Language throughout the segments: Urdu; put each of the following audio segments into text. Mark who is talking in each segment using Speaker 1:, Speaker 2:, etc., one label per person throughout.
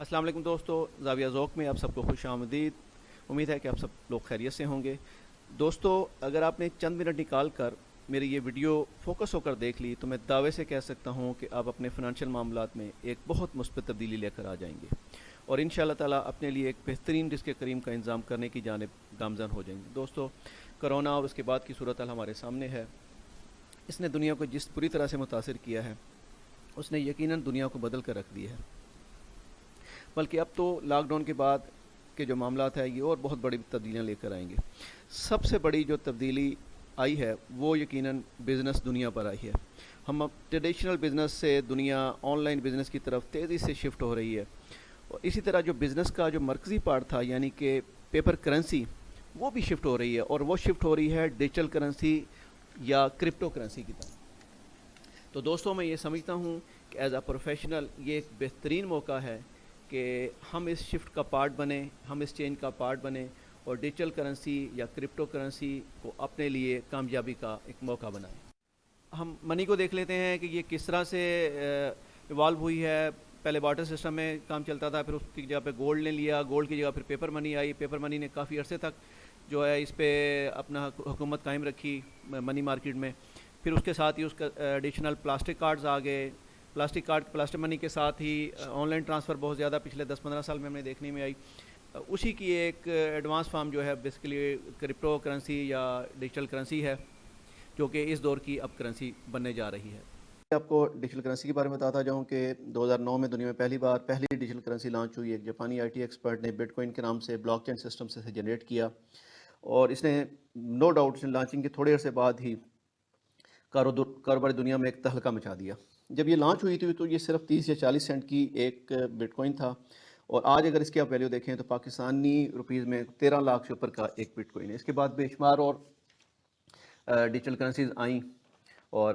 Speaker 1: السلام علیکم دوستو، زاویہ ذوق میں آپ سب کو خوش آمدید۔ امید ہے کہ آپ سب لوگ خیریت سے ہوں گے۔ دوستو، اگر آپ نے چند منٹ نکال کر میری یہ ویڈیو فوکس ہو کر دیکھ لی تو میں دعوے سے کہہ سکتا ہوں کہ آپ اپنے فنانشل معاملات میں ایک بہت مثبت تبدیلی لے کر آ جائیں گے، اور ان شاء اللہ تعالیٰ اپنے لیے ایک بہترین رزق کریم کا انتظام کرنے کی جانب گامزن ہو جائیں گے۔ دوستو، کرونا اور اس کے بعد کی صورتحال ہمارے سامنے ہے۔ اس نے دنیا کو جس بری طرح سے متاثر کیا ہے، اس نے یقیناً دنیا کو بدل کر رکھ دی ہے، بلکہ اب تو لاک ڈاؤن کے بعد کے جو معاملات ہیں یہ اور بہت بڑی تبدیلیاں لے کر آئیں گے۔ سب سے بڑی جو تبدیلی آئی ہے وہ یقیناً بزنس دنیا پر آئی ہے۔ ہم اب ٹریڈیشنل بزنس سے دنیا آن لائن بزنس کی طرف تیزی سے شفٹ ہو رہی ہے، اور اسی طرح جو بزنس کا جو مرکزی پارٹ تھا یعنی کہ پیپر کرنسی، وہ بھی شفٹ ہو رہی ہے، اور وہ شفٹ ہو رہی ہے ڈیجیٹل کرنسی یا کرپٹو کرنسی کی طرف۔ تو دوستوں، میں یہ سمجھتا ہوں کہ ایز اے پروفیشنل یہ ایک بہترین موقع ہے کہ ہم اس شفٹ کا پارٹ بنیں، ہم اس چینج کا پارٹ بنیں، اور ڈیجیٹل کرنسی یا کرپٹو کرنسی کو اپنے لیے کامیابی کا ایک موقع بنائیں۔ ہم منی کو دیکھ لیتے ہیں کہ یہ کس طرح سے ایوالو ہوئی ہے۔ پہلے بارٹر سسٹم میں کام چلتا تھا، پھر اس کی جگہ پہ گولڈ نے لیا، گولڈ کی جگہ پھر پیپر منی آئی، پیپر منی نے کافی عرصے تک جو ہے اس پہ اپنا حکومت قائم رکھی منی مارکیٹ میں۔ پھر اس کے ساتھ ہی اس کا ایڈیشنل پلاسٹک کارڈز آ گئے۔ پلاسٹک منی کے ساتھ ہی آن لائن ٹرانسفر بہت زیادہ پچھلے 10-15 سال میں ہمیں دیکھنے میں آئی۔ اسی کی ایک ایڈوانس فارم جو ہے بیسیکلی کرپٹو کرنسی یا ڈیجیٹل کرنسی ہے، جو کہ اس دور کی اب کرنسی بننے جا رہی ہے۔ آپ کو ڈیجیٹل کرنسی کے بارے میں بتاتا جاؤں کہ 2009 میں دنیا میں پہلی ڈیجیٹل کرنسی لانچ ہوئی۔ ایک جاپانی آئی ٹی ایکسپرٹ نے بٹ کوائن کے نام سے بلاک چین سسٹم سے جنریٹ کیا، اور اس نے نو ڈاؤٹ لانچنگ کے تھوڑے عرصے بعد ہی کاروباری دنیا میں ایک تہلکہ مچا دیا۔ جب یہ لانچ ہوئی تھی تو یہ صرف 30 یا 40 سینٹ کی ایک بٹ کوائن تھا، اور آج اگر اس کی آپ ویلیو دیکھیں تو پاکستانی روپیز میں 13 لاکھ سے اوپر کا ایک بٹ کوائن ہے۔ اس کے بعد بے شمار اور ڈیجیٹل کرنسیز آئیں، اور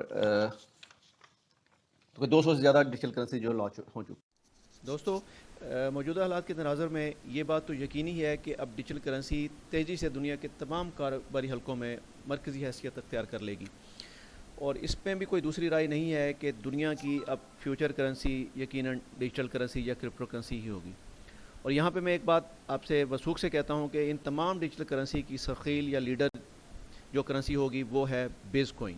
Speaker 1: 200 سے زیادہ ڈیجیٹل کرنسی جو لانچ ہو چکی۔ دوستو، موجودہ حالات کے تناظر میں یہ بات تو یقینی ہے کہ اب ڈیجیٹل کرنسی تیزی سے دنیا کے تمام کاروباری حلقوں میں مرکزی حیثیت اختیار کر لے گی، اور اس میں بھی کوئی دوسری رائے نہیں ہے کہ دنیا کی اب فیوچر کرنسی یقیناً ڈیجیٹل کرنسی یا کرپٹو کرنسی ہی ہوگی۔ اور یہاں پہ میں ایک بات آپ سے وثوق سے کہتا ہوں کہ ان تمام ڈیجیٹل کرنسی کی ثقیل یا لیڈر جو کرنسی ہوگی وہ ہے بیس کوائن۔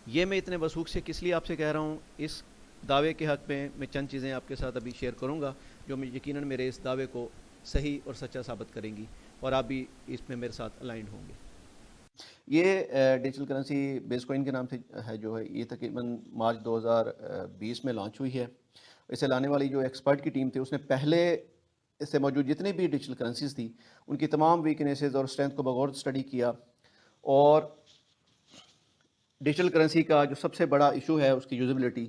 Speaker 1: یہ میں اتنے وثوق سے کس لیے آپ سے کہہ رہا ہوں، اس دعوے کے حق میں چند چیزیں آپ کے ساتھ ابھی شیئر کروں گا جو میں یقیناً میرے اس دعوے کو صحیح اور سچا ثابت کریں گی، اور آپ بھی اس میں میرے ساتھ الائنڈ ہوں گے۔ یہ ڈیجیٹل کرنسی بیس کوائن کے نام سے ہے، جو ہے یہ تقریباً مارچ 2020 میں لانچ ہوئی ہے۔ اسے لانے والی جو ایکسپرٹ کی ٹیم تھی اس نے پہلے اس سے موجود جتنی بھی ڈیجیٹل کرنسیز تھی ان کی تمام ویکنیسز اور اسٹرینتھ کو بغور اسٹڈی کیا، اور ڈیجیٹل کرنسی کا جو سب سے بڑا ایشو ہے اس کی یوزیبلٹی،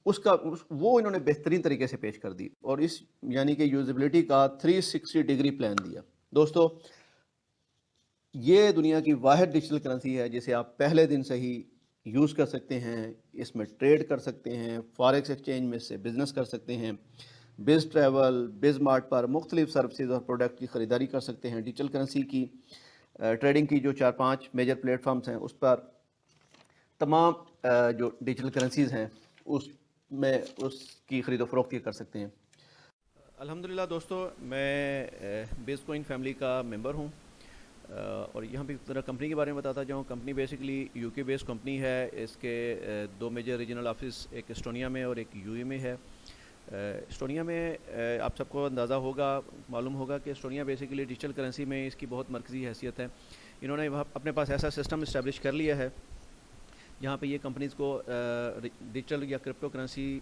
Speaker 1: وہ انہوں نے بہترین طریقے سے پیش کر دی، اور اس یعنی کہ یوزیبلٹی کا 360 ڈگری پلان دیا۔ دوستو، یہ دنیا کی واحد ڈیجیٹل کرنسی ہے جسے آپ پہلے دن سے ہی یوز کر سکتے ہیں، اس میں ٹریڈ کر سکتے ہیں، فاریکس ایکسچینج میں سے بزنس کر سکتے ہیں، بز ٹریول، بز مارٹ پر مختلف سروسز اور پروڈکٹ کی خریداری کر سکتے ہیں۔ ڈیجیٹل کرنسی کی ٹریڈنگ کی جو 4-5 میجر پلیٹ فارمز ہیں اس پر تمام جو ڈیجیٹل کرنسیز ہیں اس کی خرید و فروخت کر سکتے ہیں۔ الحمدللہ دوستو، میں بیس کوائن فیملی کا ممبر ہوں، اور یہاں پہ ذرا کمپنی کے بارے میں بتاتا جاؤں۔ کمپنی بیسکلی یو کے بیس کمپنی ہے۔ اس کے 2 میجر ریجنل آفس، ایک اسٹونیا میں اور ایک یو اے میں ہے۔ اسٹونیا میں آپ سب کو اندازہ ہوگا، معلوم ہوگا کہ اسٹونیا بیسکلی ڈیجیٹل کرنسی میں اس کی بہت مرکزی حیثیت ہے۔ انہوں نے اپنے پاس ایسا سسٹم اسٹیبلش کر لیا ہے جہاں پہ یہ کمپنیز کو ڈیجیٹل یا کرپٹو کرنسی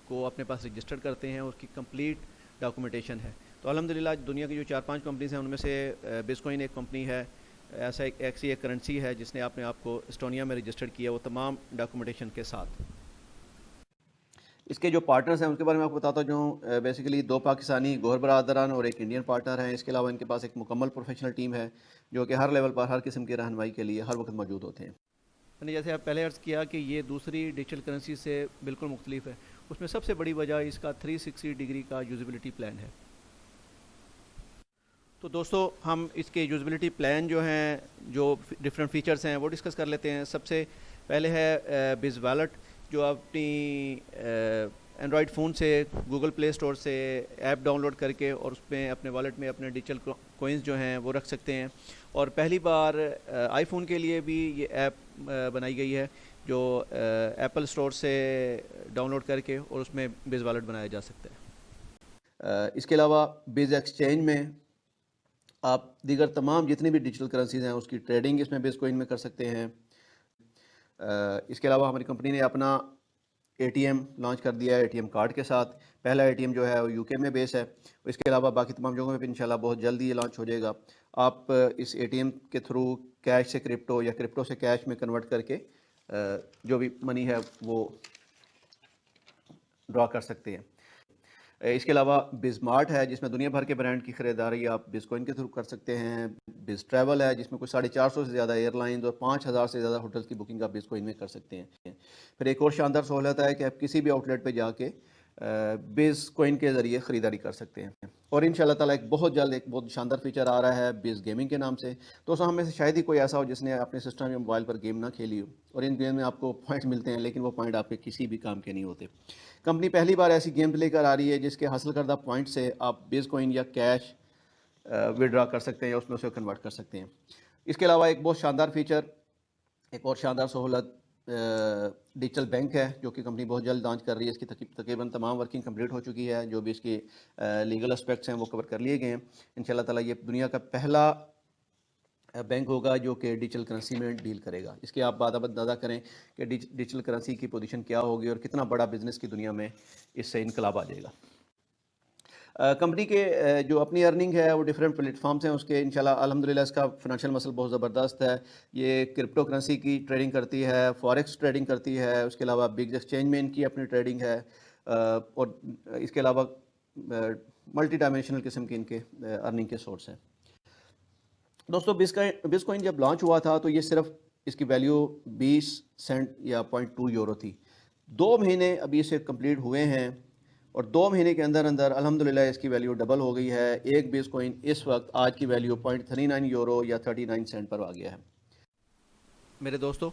Speaker 1: کو اپنے پاس رجسٹر کرتے ہیں، اور اس کی کمپلیٹ ڈاکومنٹیشن ہے۔ تو الحمدللہ دنیا کی جو 4-5 کمپنیز ہیں ان میں سے بیس کوائن ایک کمپنی ہے، ایسا ایک کرنسی ہے جس نے اپنے آپ کو اسٹونیا میں رجسٹرڈ کیا، وہ تمام ڈاکومنٹیشن کے ساتھ۔ اس کے جو پارٹنرز ہیں ان کے بارے میں آپ کو بتاتا جاؤں۔ بیسیکلی 2 پاکستانی گوہر برادران اور ایک انڈین پارٹنر ہیں۔ اس کے علاوہ ان کے پاس ایک مکمل پروفیشنل ٹیم ہے جو کہ ہر لیول پر ہر قسم کی رہنمائی کے لیے ہر وقت موجود ہوتے ہیں۔ میں نے جیسے آپ پہلے عرض کیا کہ یہ دوسری ڈیجیٹل کرنسی سے بالکل مختلف ہے، اس میں سب سے بڑی وجہ اس کا 360 ڈگری کا یوزیبلٹی پلان ہے۔ تو دوستو، ہم اس کے یوزیبلٹی پلان جو ہیں، جو ڈفرینٹ فیچرز ہیں وہ ڈسکس کر لیتے ہیں۔ سب سے پہلے ہے بز والیٹ، جو اپنی اینڈرائڈ فون سے گوگل پلے اسٹور سے ایپ ڈاؤن لوڈ کر کے اور اس میں اپنے والٹ میں اپنے ڈیجیٹل کوئنز جو ہیں وہ رکھ سکتے ہیں. اور پہلی بار آئی فون کے لیے بھی یہ ایپ بنائی گئی ہے جو ایپل اسٹور سے ڈاؤن لوڈ کر کے اور اس میں بیز والٹ بنایا جا سکتا ہے. اس کے علاوہ بیز ایکسچینج میں آپ دیگر تمام جتنی بھی ڈیجیٹل کرنسیز ہیں اس کی ٹریڈنگ اس میں بیز کوئن میں کر سکتے ہیں. اس کے علاوہ ہماری کمپنی نے اپنا اے ٹی ایم لانچ کر دیا ہے اے ٹی ایم کارڈ کے ساتھ. پہلا اے ٹی ایم جو ہے وہ یو کے میں بیس ہے. اس کے علاوہ باقی تمام جگہوں میں بھی انشاءاللہ بہت جلدی یہ لانچ ہو جائے گا. آپ اس اے ٹی ایم کے تھرو کیش سے کرپٹو یا کرپٹو سے کیش میں کنورٹ کر کے جو بھی منی ہے وہ ڈرا کر سکتے ہیں. اس کے علاوہ بز مارٹ ہے جس میں دنیا بھر کے برانڈ کی خریداری آپ بز کوئن کے تھرو کر سکتے ہیں. بز ٹریول ہے جس میں کوئی 450 سے زیادہ ایئر لائنز اور 5000 سے زیادہ ہوٹلز کی بکنگ آپ بز کوئن میں کر سکتے ہیں. پھر ایک اور شاندار سہولت ہے کہ آپ کسی بھی آؤٹ لیٹ پہ جا کے بز کوئن کے ذریعے خریداری کر سکتے ہیں. اور ان شاء اللہ تعالیٰ ایک بہت شاندار فیچر آ رہا ہے بز گیمنگ کے نام سے. دوستوں ہم میں سے شاید ہی کوئی ایسا ہو جس نے اپنے سسٹم یا موبائل پر گیم نہ کھیلی ہو. اور ان گیم میں آپ کو پوائنٹ ملتے ہیں لیکن وہ پوائنٹ آپ کے کسی بھی کام کے نہیں ہوتے. کمپنی پہلی بار ایسی گیم لے کر آ رہی ہے جس کے حاصل کردہ پوائنٹ سے آپ بیز کوئن یا کیش وڈرا کر سکتے ہیں یا اس میں اسے کنورٹ کر سکتے ہیں. اس کے علاوہ ایک بہت شاندار فیچر ایک اور شاندار سہولت ڈیجیٹل بینک ہے جو کہ کمپنی بہت جلد لانچ کر رہی ہے. اس کی تقریباً تمام ورکنگ کمپلیٹ ہو چکی ہے. جو بھی اس کی لیگل اسپیکٹس ہیں وہ کور کر لیے گئے ہیں. ان شاء اللہ تعالیٰ یہ دنیا کا پہلا بینک ہوگا جو کہ ڈیجیٹل کرنسی میں ڈیل کرے گا. اس کی آپ بات اندازہ کریں کہ ڈیجیٹل کرنسی کی پوزیشن کیا ہوگی اور کتنا بڑا بزنس کی دنیا میں اس سے انقلاب آ جائے گا. کمپنی کے جو اپنی ارننگ ہے وہ ڈفرینٹ پلیٹ فارمس ہیں اس کے. انشاءاللہ الحمدللہ اس کا فائنینشیل مسل بہت زبردست ہے. یہ کرپٹو کرنسی کی ٹریڈنگ کرتی ہے, فوریکس ٹریڈنگ کرتی ہے. اس کے علاوہ بگ ایکسچینج میں ان کی اپنی ٹریڈنگ ہے اور اس کے علاوہ ملٹی ڈائمینشنل قسم کے ان کے ارننگ کے سورس ہیں. دوستو بز کوئن جب لانچ ہوا تھا تو یہ صرف اس کی ویلیو 20 سینٹ یا 0.2 یورو تھی. 2 مہینے ابھی اسے کمپلیٹ ہوئے ہیں اور 2 مہینے کے اندر الحمدللہ اس کی ویلیو ڈبل ہو گئی ہے. ایک بیز کوئن اس وقت آج کی ویلیو 0.39 یورو یا 39 سینٹ پر آ گیا ہے. میرے دوستو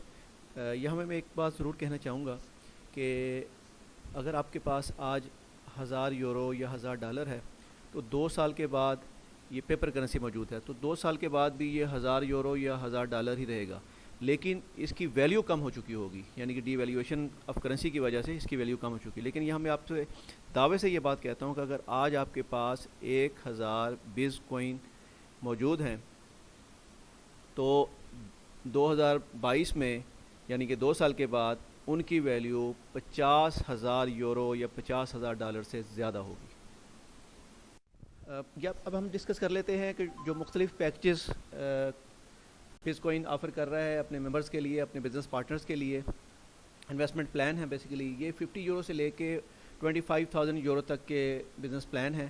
Speaker 1: یہاں میں ایک بات ضرور کہنا چاہوں گا کہ اگر آپ کے پاس آج 1000 یورو یا 1000 ڈالر ہے تو 2 سال کے بعد یہ پیپر کرنسی موجود ہے تو 2 سال کے بعد بھی یہ 1000 یورو یا 1000 ڈالر ہی رہے گا. لیکن اس کی ویلیو کم ہو چکی ہوگی, یعنی کہ ڈی ویلیویشن آف کرنسی کی وجہ سے اس کی ویلیو کم ہو چکی. لیکن یہاں میں آپ سے دعوے سے یہ بات کہتا ہوں کہ اگر آج آپ کے پاس 1000 بز کوئن موجود ہیں تو 2022 میں یعنی کہ 2 سال کے بعد ان کی ویلیو 50,000 یورو یا 50,000 ڈالر سے زیادہ ہوگی. اب ہم ڈسکس کر لیتے ہیں کہ جو مختلف پیکیجز بز کوئن آفر کر رہا ہے اپنے ممبرز کے لیے, اپنے بزنس پارٹنرز کے لیے. انویسٹمنٹ پلان ہے بیسیکلی یہ 50 یورو سے لے کے 25,000 یورو تک کے بزنس پلان ہیں.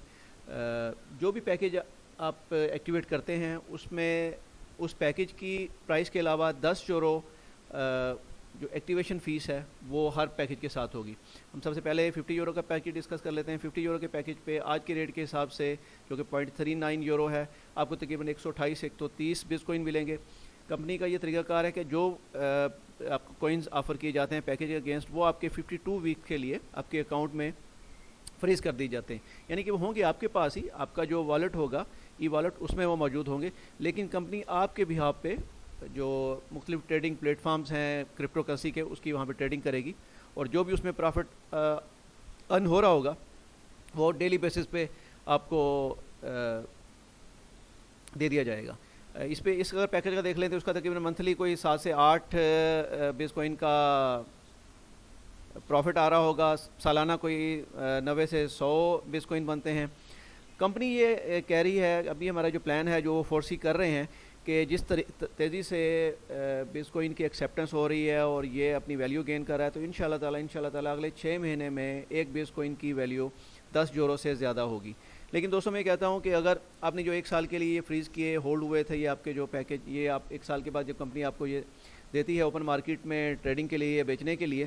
Speaker 1: جو بھی پیکیج آپ ایکٹیویٹ کرتے ہیں اس میں اس پیکیج کی پرائس کے علاوہ 10 یورو جو ایکٹیویشن فیس ہے وہ ہر پیکیج کے ساتھ ہوگی. ہم سب سے پہلے 50 یورو کا پیکیج ڈسکس کر لیتے ہیں. 50 یورو کے پیکیج پہ آج کے ریٹ کے حساب سے جو کہ 0.39 یورو ہے آپ کو تقریباً 128 130 بز کوئن ملیں گے. کمپنی کا یہ طریقہ کار ہے کہ جو آپ کو کوئنز آفر کیے جاتے ہیں پیکیج اگینسٹ وہ آپ کے 52 ویک کے لیے آپ کے اکاؤنٹ میں فریز کر دی جاتے ہیں. یعنی کہ وہ ہوں گے آپ کے پاس ہی, آپ کا جو والٹ ہوگا ای والٹ اس میں وہ موجود ہوں گے. لیکن کمپنی آپ کے بہاف پہ جو مختلف ٹریڈنگ پلیٹ فارمز ہیں کرپٹو کرنسی کے اس کی وہاں پہ ٹریڈنگ کرے گی اور جو بھی اس میں پرافٹ ارن ہو رہا ہوگا وہ ڈیلی بیسس پہ آپ کو دے دیا جائے گا. اس پہ اس اگر پیکیج کا دیکھ لیں تو اس کا تقریباً منتھلی کوئی 7 سے 8 بیز کوئن کا پروفٹ آ رہا ہوگا. سالانہ کوئی 90 سے 100 بیز کوئن بنتے ہیں. کمپنی یہ کہہ رہی ہے ابھی ہمارا جو پلان ہے جو وہ فورسی کر رہے ہیں کہ جس تیزی سے بیز کوئن کی ایکسیپٹنس ہو رہی ہے اور یہ اپنی ویلیو گین کر رہا ہے تو ان شاء اللہ تعالیٰ اگلے 6 مہینے میں ایک بیز کوئن کی ویلیو 10 یورو سے زیادہ ہوگی. لیکن دوستوں میں کہتا ہوں کہ اگر آپ نے جو 1 سال کے لیے یہ فریز کیے ہولڈ ہوئے تھے یہ آپ کے جو پیکیج یہ آپ 1 سال کے بعد جب کمپنی آپ کو یہ دیتی ہے اوپن مارکیٹ میں ٹریڈنگ کے لیے یا بیچنے کے لیے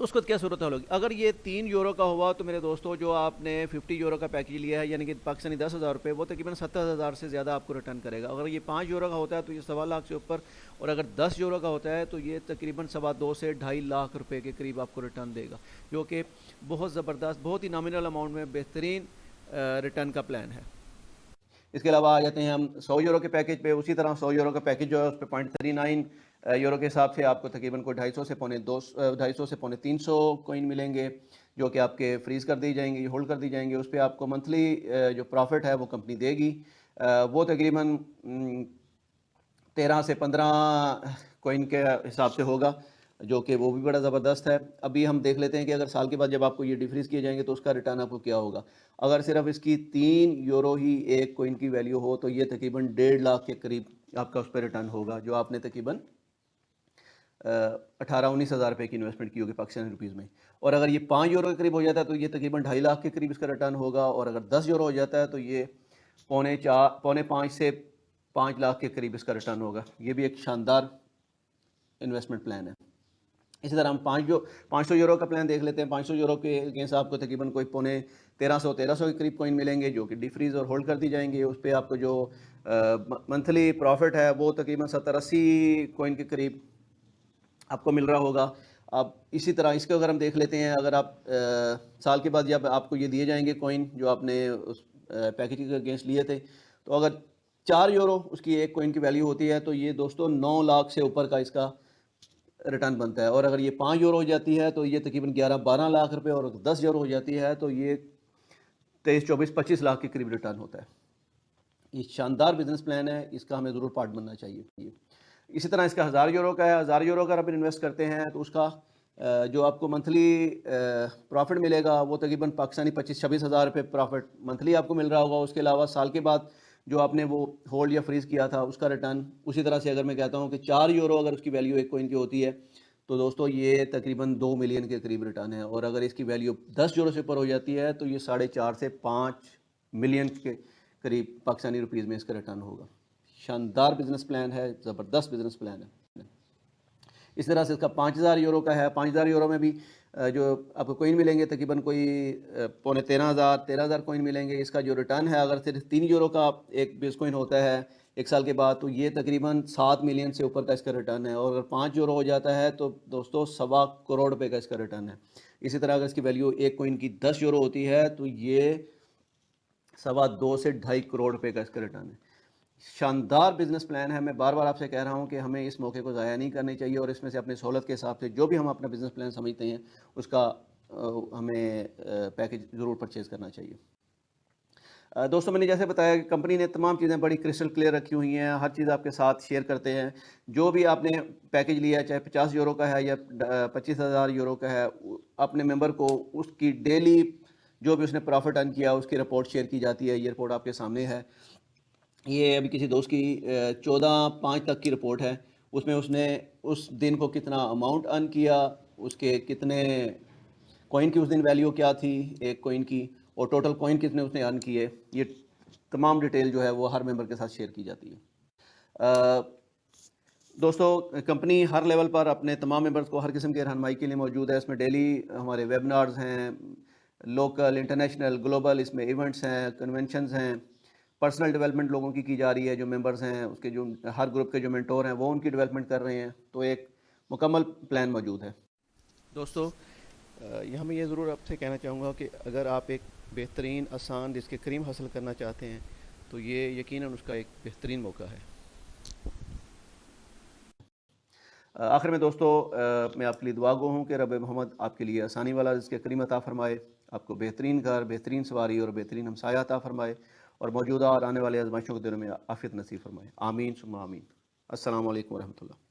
Speaker 1: تو اس کو کیا صورت حال ہوگی؟ اگر یہ 3 یورو کا ہوا تو میرے دوستوں جو آپ نے 50 یورو کا پیکیج لیا ہے یعنی کہ پاکستانی 10,000 روپے، وہ تقریباً 70,000 سے زیادہ آپ کو ریٹرن کرے گا۔ اگر یہ 5 یورو کا ہوتا ہے تو یہ 1.25 لاکھ سے اوپر، اور اگر 10 یورو کا ہوتا ہے تو یہ تقریباً 2.25 سے 2.5 لاکھ روپے کے قریب آپ کو ریٹرن دے گا، جو کہ بہت زبردست، بہت ہی نامنل اماؤنٹ میں بہترین ریٹرن کا پلان ہے۔ اس کے علاوہ آ جاتے ہیں ہم 100 یورو کے پیکج پہ۔ اسی طرح 100 یورو کا پیکج جو ہے اس پہ 0.39 یورو کے حساب سے آپ کو تقریباً کوئی 250 سے 300 کوئن ملیں گے، جو کہ آپ کے فریز کر دی جائیں گے، ہولڈ کر دی جائیں گے۔ اس پہ آپ کو منتھلی جو پروفٹ ہے وہ کمپنی دے گی، وہ تقریباً 13 سے 15 کوئن کے حساب سے ہوگا، جو کہ وہ بھی بڑا زبردست ہے۔ ابھی ہم دیکھ لیتے ہیں کہ اگر سال کے بعد جب آپ کو یہ ڈیفریز کیے جائیں گے تو اس کا ریٹرن آپ کو کیا ہوگا۔ اگر صرف اس کی 3 یورو ہی ایک کوئن کی ویلیو ہو تو یہ تقریباً 1.5 لاکھ کے قریب آپ کا اس پہ ریٹرن ہوگا، جو آپ نے تقریباً 18-19 ہزار روپے کی انویسٹمنٹ کی ہوگی پاکستانی روپیز میں۔ اور اگر یہ 5 یورو کے قریب ہو جاتا ہے تو یہ تقریباً 2.5 لاکھ کے قریب اس کا ریٹرن ہوگا، اور اگر 10 یورو ہو جاتا ہے تو یہ 4.5 سے 5 لاکھ کے قریب اس کا ریٹرن ہوگا۔ یہ بھی ایک شاندار انویسٹمنٹ پلان ہے۔ اسی طرح ہم 500 یورو کا پلان دیکھ لیتے ہیں۔ 500 یورو کے اگینسٹ آپ کو تقریباً کوئی 1300 کے قریب کوئن ملیں گے، جو کہ ڈی فریز اور ہولڈ کر دی جائیں گے۔ اس پہ آپ کو جو منتھلی پروفٹ ہے وہ تقریباً 70-80 کوئن کے قریب آپ کو مل رہا ہوگا۔ اب اسی طرح اس کو اگر ہم دیکھ لیتے ہیں، اگر آپ سال کے بعد جب آپ کو یہ دیے جائیں گے کوئن جو آپ نے اس پیکج کے اگینسٹ لیے تھے، تو اگر 4 یورو اس کی ایک کوئن کی ویلیو ہوتی ہے تو یہ دوستوں 9 لاکھ سے اوپر کا اس کا ریٹرن بنتا ہے۔ اور اگر یہ 5 یورو ہو جاتی ہے تو یہ تقریباً 11-12 لاکھ روپے، اور 10 یورو ہو جاتی ہے تو یہ 23-24-25 لاکھ کے قریب ریٹرن ہوتا ہے۔ یہ شاندار بزنس پلان ہے، اس کا ہمیں ضرور پارٹ بننا چاہیے۔ اسی طرح اس کا 1000 یورو کا ہے۔ 1000 یورو کا اگر انویسٹ کرتے ہیں تو اس کا جو آپ کو منتھلی پروفٹ ملے گا وہ تقریباً پاکستانی 25-26 ہزار روپے پروفٹ منتھلی آپ کو مل رہا ہوگا۔ اس کے علاوہ سال کے بعد جو آپ نے وہ ہولڈ یا فریز کیا تھا اس کا ریٹرن اسی طرح سے، اگر میں کہتا ہوں کہ 4 یورو اگر اس کی ویلیو ایک کوئن کی ہوتی ہے تو دوستو یہ تقریباً 2 ملین کے قریب ریٹرن ہے، اور اگر اس کی ویلیو 10 یورو سے اوپر ہو جاتی ہے تو یہ 4.5 سے 5 ملین کے قریب پاکستانی روپیز میں اس کا ریٹرن ہوگا۔ شاندار بزنس پلان ہے، زبردست بزنس پلان ہے۔ اس طرح سے اس کا 5000 یورو کا ہے۔ 5000 یورو میں بھی جو آپ کو کوئن ملیں گے تقریباً کوئی 13,500 کوئن ملیں گے۔ اس کا جو ریٹرن ہے اگر صرف 3 یورو کا ایک بیس کوئن ہوتا ہے ایک سال کے بعد تو یہ تقریباً 7 ملین سے اوپر کا اس کا ریٹرن ہے، اور اگر 5 یورو ہو جاتا ہے تو دوستو 1.25 کروڑ روپے کا اس کا ریٹرن ہے۔ اسی طرح اگر اس کی ویلیو ایک کوئن کی 10 یورو ہوتی ہے تو یہ 2.25 سے 2.5 کروڑ روپے کا اس کا ریٹرن ہے۔ شاندار بزنس پلان ہے۔ میں بار بار آپ سے کہہ رہا ہوں کہ ہمیں اس موقع کو ضائع نہیں کرنی چاہیے، اور اس میں سے اپنے سہولت کے حساب سے جو بھی ہم اپنا بزنس پلان سمجھتے ہیں اس کا ہمیں پیکج ضرور پرچیز کرنا چاہیے۔ دوستوں میں نے جیسے بتایا کہ کمپنی نے تمام چیزیں بڑی کرسٹل کلیئر رکھی ہوئی ہیں، ہر چیز آپ کے ساتھ شیئر کرتے ہیں۔ جو بھی آپ نے پیکج لیا ہے چاہے 50 یورو کا ہے یا 25,000 یورو کا ہے، اپنے ممبر کو اس کی ڈیلی جو بھی اس نے پروفٹ ارن کیا اس کی رپورٹ شیئر کی جاتی ہے۔ یہ رپورٹ آپ کے سامنے ہے۔ یہ ابھی کسی دوست کی 14/5 تک کی رپورٹ ہے۔ اس میں اس نے اس دن کو کتنا اماؤنٹ ارن کیا، اس کے کتنے کوئن کی اس دن ویلیو کیا تھی ایک کوئن کی، اور ٹوٹل کوئن کتنے اس نے ارن کیے، یہ تمام ڈیٹیل جو ہے وہ ہر ممبر کے ساتھ شیئر کی جاتی ہے۔ دوستو کمپنی ہر لیول پر اپنے تمام ممبرز کو ہر قسم کے رہنمائی کے لیے موجود ہے۔ اس میں ڈیلی ہمارے ویبنارز ہیں، لوکل انٹرنیشنل گلوبل، اس میں ایونٹس ہیں، کنونشنز ہیں، پرسنل ڈیولپمنٹ لوگوں کی جا رہی ہے، جو ممبرز ہیں اس کے جو ہر گروپ کے جو مینٹور ہیں وہ ان کی ڈیولپمنٹ کر رہے ہیں، تو ایک مکمل پلان موجود ہے۔ دوستو یہاں میں یہ ضرور آپ سے کہنا چاہوں گا کہ اگر آپ ایک بہترین آسان رزق کریم حاصل کرنا چاہتے ہیں تو یہ یقیناً اس کا ایک بہترین موقع ہے۔ آخر میں دوستو میں آپ کے لیے دعا گو ہوں کہ رب محمد آپ کے لیے آسانی والا رزق کریم عطا فرمائے، آپ کو بہترین گھر، بہترین سواری اور بہترین ہمسایہ عطا فرمائے، اور موجودہ اور آنے والے آزمائشوں کے دنوں میں عافیت نصیب فرمائے۔ آمین ثم آمین۔ السلام علیکم ورحمۃ اللہ۔